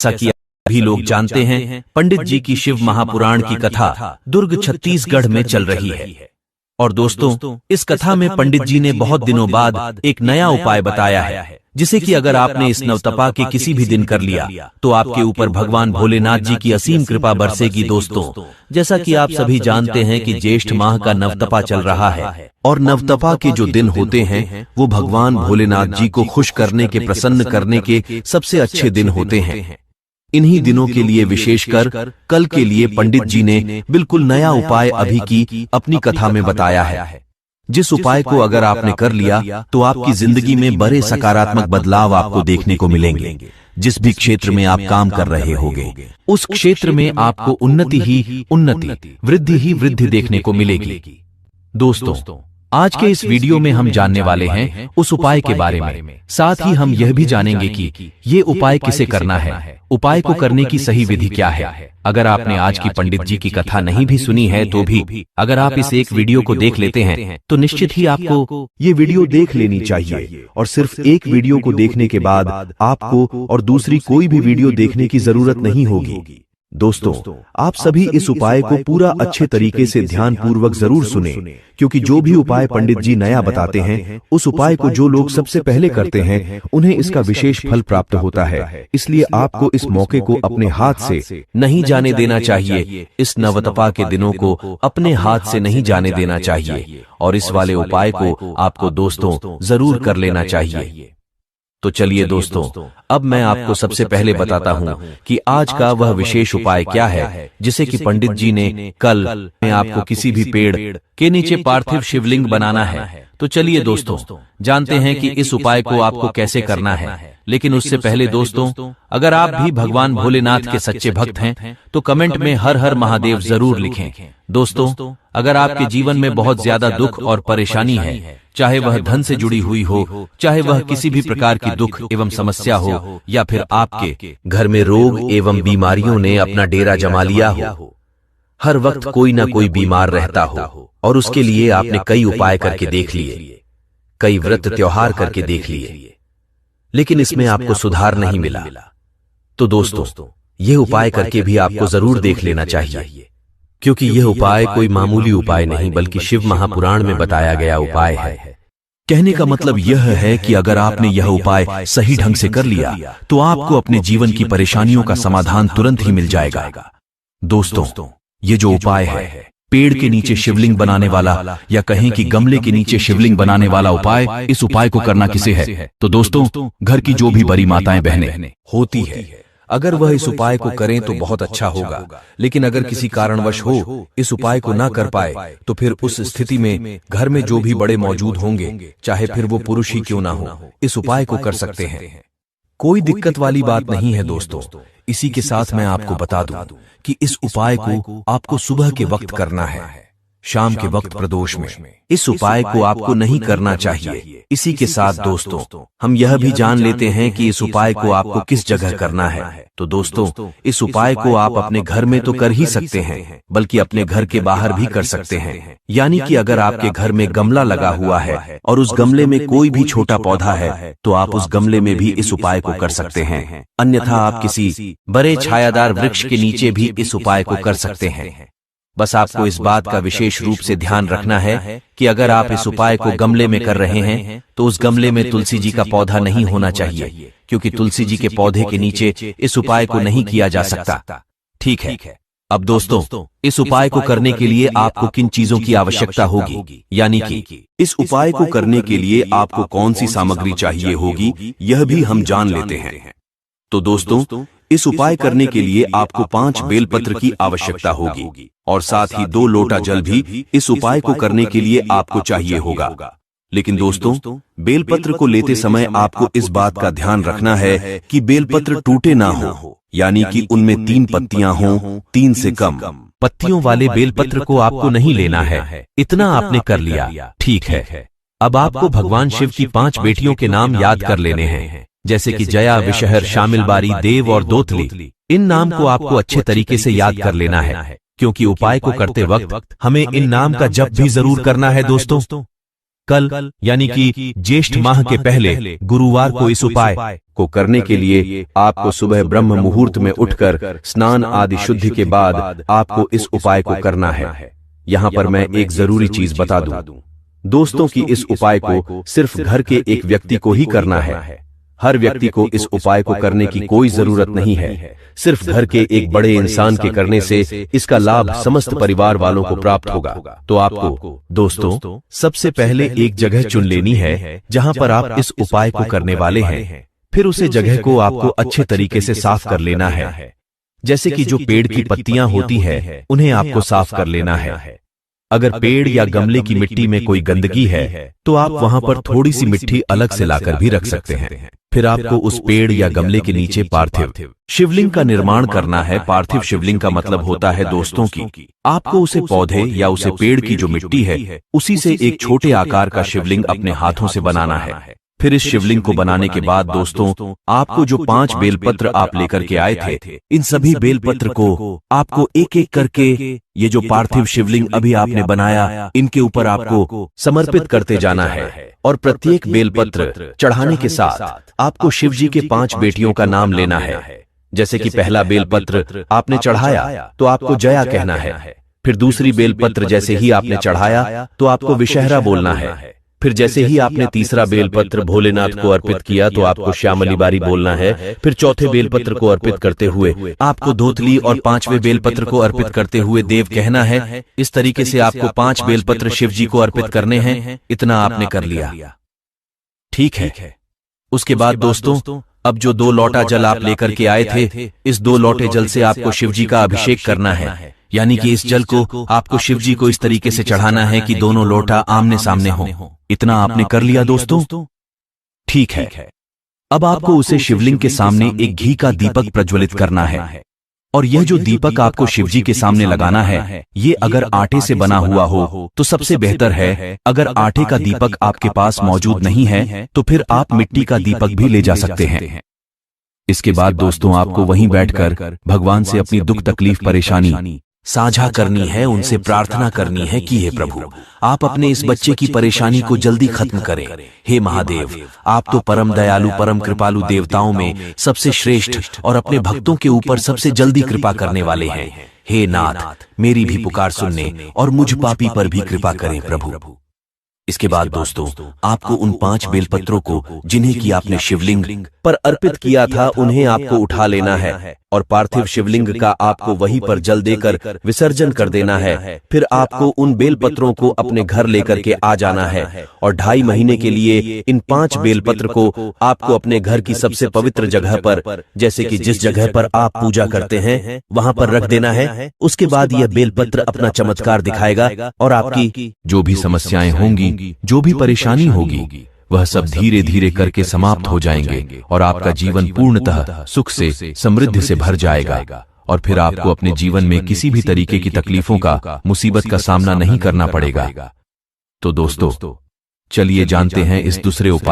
जैसा कि सभी लोग जानते हैं, पंडित जी की शिव महापुराण की कथा दुर्ग छत्तीसगढ़ में चल रही है। और दोस्तों, इस कथा में पंडित जी ने बहुत दिनों बाद एक नया उपाय बताया है, जिसे कि अगर आपने इस नवतपा के किसी भी दिन कर लिया तो आपके ऊपर भगवान भोलेनाथ जी की असीम कृपा बरसेगी। दोस्तों, जैसा कि आप सभी जानते हैं कि ज्येष्ठ माह का नवतपा चल रहा है और नवतपा के जो दिन होते हैं वो भगवान भोलेनाथ जी को खुश करने के, प्रसन्न करने के सबसे अच्छे दिन होते हैं। इन्हीं दिनों के लिए विशेषकर कल के लिए पंडित जी ने बिल्कुल नया उपाय अभी की अपनी कथा में बताया है, जिस उपाय को अगर आपने कर लिया तो आपकी जिंदगी में बड़े सकारात्मक बदलाव आपको देखने को मिलेंगे। जिस भी क्षेत्र में आप काम कर रहे होंगे उस क्षेत्र में आपको उन्नति ही उन्नति, वृद्धि ही वृद्धि देखने को मिलेगी। दोस्तों, आज के इस वीडियो में हम जानने वाले हैं उस उपाय के बारे में। साथ ही हम यह भी जानेंगे कि ये उपाय किसे करना है, उपाय को करने की सही विधि क्या है। अगर आपने आज की पंडित जी की कथा नहीं भी सुनी है तो भी अगर आप इस एक वीडियो को देख लेते हैं तो निश्चित ही आपको ये वीडियो देख लेनी चाहिए। और सिर्फ एक वीडियो को देखने के बाद आपको और दूसरी कोई भी वीडियो देखने की जरूरत नहीं होगी। दोस्तों, आप सभी इस उपाय को पूरा अच्छे तरीके से ध्यान पूर्वक जरूर सुने, क्योंकि जो भी उपाय पंडित जी नया बताते हैं उस उपाय को जो लोग सबसे पहले करते हैं उन्हें इसका विशेष फल प्राप्त होता है। इसलिए आपको इस मौके को अपने हाथ से नहीं जाने देना चाहिए। इस नवतपा के दिनों को अपने हाथ से नहीं जाने देना चाहिए और इस वाले उपाय को आपको दोस्तों जरूर कर लेना चाहिए। तो चलिए दोस्तों, अब मैं आपको सबसे पहले बताता हूं कि आज का वह विशेष उपाय क्या है, जिसे कि पंडित जी ने कल में आपको किसी भी पेड़ के नीचे पार्थिव शिवलिंग बनाना है। तो चलिए दोस्तों, जानते हैं कि इस उपाय को आपको कैसे करना है। लेकिन उससे पहले दोस्तों, अगर आप भी भगवान भोलेनाथ के सच्चे भक्त हैं तो कमेंट में हर हर महादेव जरूर लिखें। दोस्तों, अगर आपके जीवन में बहुत ज्यादा दुख और परेशानी है, चाहे वह धन से जुड़ी हुई हो, चाहे वह किसी भी प्रकार की दुख एवं समस्या हो, या फिर आपके घर में रोग एवं बीमारियों ने अपना डेरा जमा लिया हो, हर वक्त कोई ना कोई बीमार रहता हो और उसके लिए आपने कई उपाय करके देख लिए, कई व्रत त्योहार करके देख लिए, लेकिन इसमें आपको सुधार नहीं मिला, तो दोस्तों यह उपाय करके भी आपको जरूर देख लेना चाहिए, क्योंकि यह उपाय कोई मामूली उपाय नहीं बल्कि शिव महापुराण में बताया गया उपाय है। कहने का मतलब यह है कि अगर आपने यह उपाय सही ढंग से कर लिया तो आपको अपने जीवन की परेशानियों का समाधान तुरंत ही मिल जाएगा। दोस्तों, ये जो उपाय है पेड़ के नीचे शिवलिंग बनाने वाला या कहें कि गमले के नीचे शिवलिंग बनाने वाला उपाय, इस उपाय को करना किसे है? तो दोस्तों, घर की जो भी बड़ी माताएं बहनें होती है, अगर वह इस उपाय को करें तो बहुत अच्छा होगा। लेकिन अगर किसी कारणवश हो इस उपाय को ना कर पाए तो फिर उस स्थिति में घर में जो भी बड़े मौजूद होंगे, चाहे फिर वो पुरुष ही क्यों ना हो, इस उपाय को कर सकते हैं। कोई दिक्कत वाली बात नहीं है दोस्तों। इसी के साथ मैं आपको बता दूं कि इस उपाय को आपको सुबह के वक्त करना है, शाम के वक्त प्रदोष में। इस उपाय को आपको नहीं करना चाहिए। इसी के साथ दोस्तों, हम यह भी जान लेते हैं कि इस उपाय को आपको किस जगह करना है। तो दोस्तों, इस उपाय को आप अपने घर में तो कर ही सकते हैं, बल्कि अपने घर के बाहर भी कर सकते हैं। यानी कि अगर आपके घर में गमला लगा हुआ है और उस गमले में कोई भी छोटा पौधा है तो आप उस गमले में भी इस उपाय को कर सकते हैं। अन्यथा आप किसी बड़े छायादार वृक्ष के नीचे भी इस उपाय को कर सकते हैं। बस आपको इस बात का विशेष रूप से ध्यान रखना है कि अगर आप इस उपाय को गमले में कर रहे हैं तो उस गमले में तुलसी जी का पौधा नहीं होना चाहिए, क्योंकि तुलसी जी के पौधे के नीचे इस उपाय को नहीं किया जा सकता। ठीक है। अब दोस्तों, इस उपाय को करने के लिए आपको किन चीजों की आवश्यकता होगी, यानी कि इस उपाय को करने के लिए आपको कौन सी सामग्री चाहिए होगी, यह भी हम जान लेते हैं। तो दोस्तों, इस उपाय करने के लिए आपको 5 बेलपत्र की आवश्यकता होगी और साथ ही 2 लोटा जल भी इस उपाय को करने के लिए आपको चाहिए होगा। लेकिन दोस्तों, बेलपत्र को लेते समय आपको इस बात का ध्यान रखना है कि बेलपत्र टूटे ना हो, यानी कि उनमें 3 पत्तियां हों, 3 से कम पत्तियों वाले बेलपत्र को आपको नहीं लेना है। इतना आपने कर लिया, ठीक है। अब आपको भगवान शिव की 5 बेटियों के नाम याद कर लेने हैं, जैसे कि जया, विषहर, शामिलबारी, देव और दोतली। इन नाम को आपको अच्छे तरीके से याद कर लेना है, क्योंकि उपाय को करते वक्त हमें इन नाम का जप भी जरूर करना है। दोस्तों, कल यानी कि ज्येष्ठ माह के पहले गुरुवार को इस उपाय को करने के लिए आपको सुबह ब्रह्म मुहूर्त में उठकर स्नान आदि शुद्धि के बाद आपको इस उपाय को करना है। यहाँ पर मैं एक जरूरी चीज बता दूं दोस्तों कि इस उपाय को सिर्फ घर के एक व्यक्ति को ही करना है। हर व्यक्ति को इस उपाय को करने की कोई जरूरत नहीं है। सिर्फ घर के एक बड़े इंसान के करने से इसका लाभ समस्त परिवार वालों को प्राप्त होगा। तो आपको दोस्तों सबसे पहले एक जगह चुन लेनी है जहां पर आप इस उपाय को करने वाले हैं। फिर उसे जगह को आपको अच्छे तरीके से साफ कर लेना है। जैसे कि जो पेड़ की पत्तियां होती है उन्हें आपको साफ कर लेना है। अगर पेड़ या गमले की मिट्टी में कोई गंदगी है तो आप वहां पर थोड़ी सी मिट्टी अलग से लाकर भी रख सकते हैं। फिर आपको उस पेड़ या गमले के नीचे पार्थिव शिवलिंग का निर्माण करना है। पार्थिव शिवलिंग का मतलब होता है दोस्तों की आपको उसे पौधे या उसे पेड़ की जो मिट्टी है उसी से एक छोटे आकार का शिवलिंग अपने हाथों से बनाना है। फिर इस शिवलिंग को बनाने के बाद दोस्तों आपको जो 5 बेलपत्र आप लेकर के आए थे इन सभी बेलपत्र को आपको एक एक करके ये जो पार्थिव शिवलिंग अभी आपने बनाया इनके ऊपर आपको समर्पित करते जाना है। और प्रत्येक बेलपत्र चढ़ाने के साथ आपको शिव जी के 5 बेटियों का नाम लेना है। जैसे कि पहला बेलपत्र आपने चढ़ाया तो आपको जया कहना है। फिर दूसरी बेलपत्र जैसे ही आपने चढ़ाया तो आपको विषहरा बोलना है। फिर जैसे ही आपने तीसरा बेलपत्र भोलेनाथ को अर्पित किया तो आपको श्यामली बारी बोलना है। फिर चौथे बेलपत्र को अर्पित करते हुए आपको धोतली और 5वें बेलपत्र को अर्पित करते हुए देव कहना है। इस तरीके से आपको 5 बेलपत्र शिव जी को अर्पित करने हैं। इतना आपने कर लिया, ठीक है। उसके बाद दोस्तों अब जो 2 लोटा जल आप लेकर के आए थे इस 2 लोटे जल से आपको शिव जी का अभिषेक करना है। यानी कि इस जल को आपको शिव जी को इस तरीके से चढ़ाना है कि दोनों लोटा आमने सामने हो। इतना आपने कर लिया दोस्तों, ठीक है। अब आपको उसे शिवलिंग के सामने एक घी का दीपक प्रज्वलित करना है। और यह जो दीपक आपको शिव जी के सामने लगाना है ये अगर आटे से बना हुआ हो तो सबसे बेहतर है। अगर आटे का दीपक आपके पास मौजूद नहीं है तो फिर आप मिट्टी का दीपक भी ले जा सकते हैं। इसके बाद दोस्तों आपको वहीं बैठकर भगवान से अपनी दुख तकलीफ परेशानी साझा करनी है। उनसे प्रार्थना करनी है कि हे प्रभु आप अपने इस बच्चे की परेशानी को जल्दी खत्म करें। हे महादेव आप तो परम दयालु परम कृपालु देवताओं में सबसे श्रेष्ठ और अपने भक्तों के ऊपर सबसे जल्दी कृपा करने वाले हैं। हे नाथ मेरी भी पुकार सुनने और मुझ पापी पर भी कृपा करें प्रभु। इसके बाद दोस्तों आपको उन 5 बेलपत्रों को जिन्हें कि आपने शिवलिंग पर अर्पित किया था उन्हें आपको उठा लेना है और पार्थिव शिवलिंग का आपको वहीं पर जल देकर विसर्जन कर देना है। फिर आपको उन बेलपत्रों को अपने घर लेकर के आ जाना है और 2.5 महीने के लिए इन 5 बेलपत्र को आपको अपने घर की सबसे पवित्र जगह पर जैसे कि जिस जगह पर आप पूजा करते हैं वहां पर रख देना है। उसके बाद यह बेलपत्र अपना चमत्कार दिखाएगा और आपकी जो भी समस्याएं होंगी जो भी परेशानी होगी वह सब धीरे धीरे करके समाप्त हो जाएंगे और आपका जीवन पूर्णतः सुख से समृद्धि से भर जाएगा। और फिर आपको अपने जीवन में किसी भी तरीके की तकलीफों का मुसीबत का सामना नहीं करना पड़ेगा। तो दोस्तों चलिए जानते हैं इस दूसरे उपाय